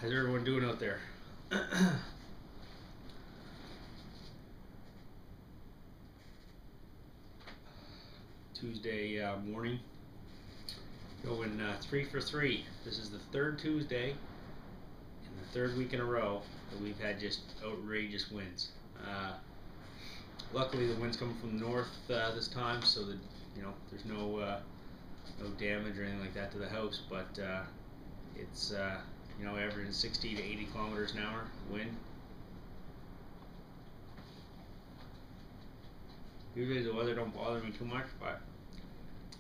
How's everyone doing out there? Tuesday morning, going 3 for 3. This is the third Tuesday in the third week in a row that we've had just outrageous winds. Luckily, the wind's coming from the north this time, so that there's no damage or anything like that to the house. But it's averaging 60 to 80 kilometers an hour wind. Usually the weather don't bother me too much, but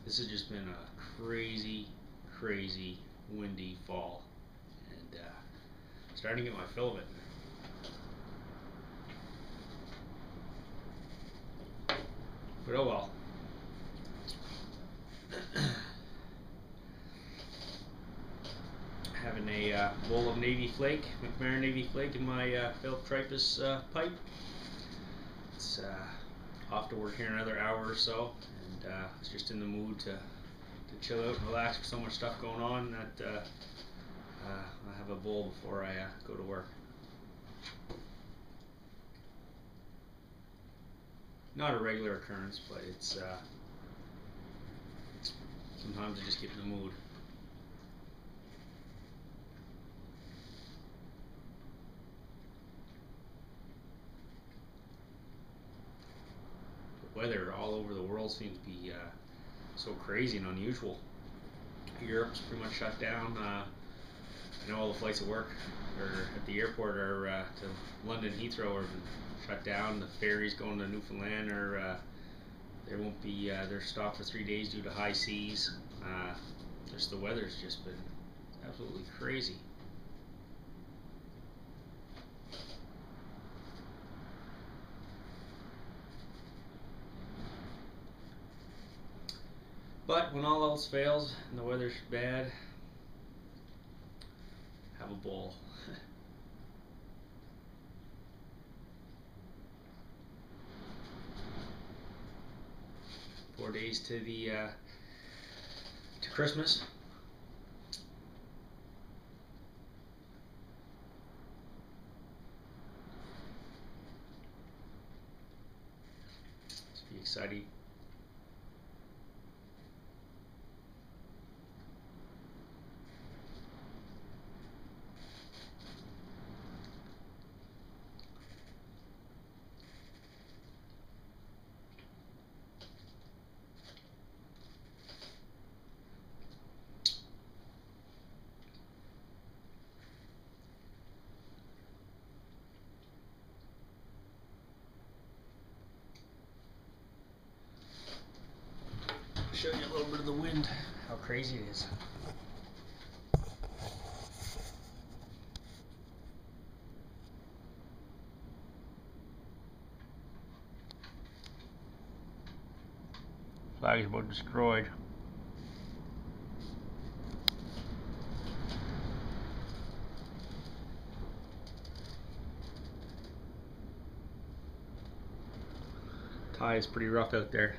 this has just been a crazy windy fall, and starting to get my fill of it. But oh well. Having a bowl of Navy Flake, McMahon Navy Flake, in my Philip Tripus pipe. It's off to work here in another hour or so, and it's just in the mood to chill out and relax with so much stuff going on that I have a bowl before I go to work. Not a regular occurrence, but it's sometimes I just get in the mood. The weather all over the world seems to be so crazy and unusual. Europe's pretty much shut down. I know all the flights at work or at the airport are to London Heathrow are shut down. The ferries going to Newfoundland are they won't be. They're stopped for 3 days due to high seas. Just the weather's just been absolutely crazy. But when all else fails and the weather's bad, have a bowl. 4 days to the to Christmas. It's be exciting. Show you a little bit of the wind, how crazy it is. Flag is about destroyed. Tie is pretty rough out there.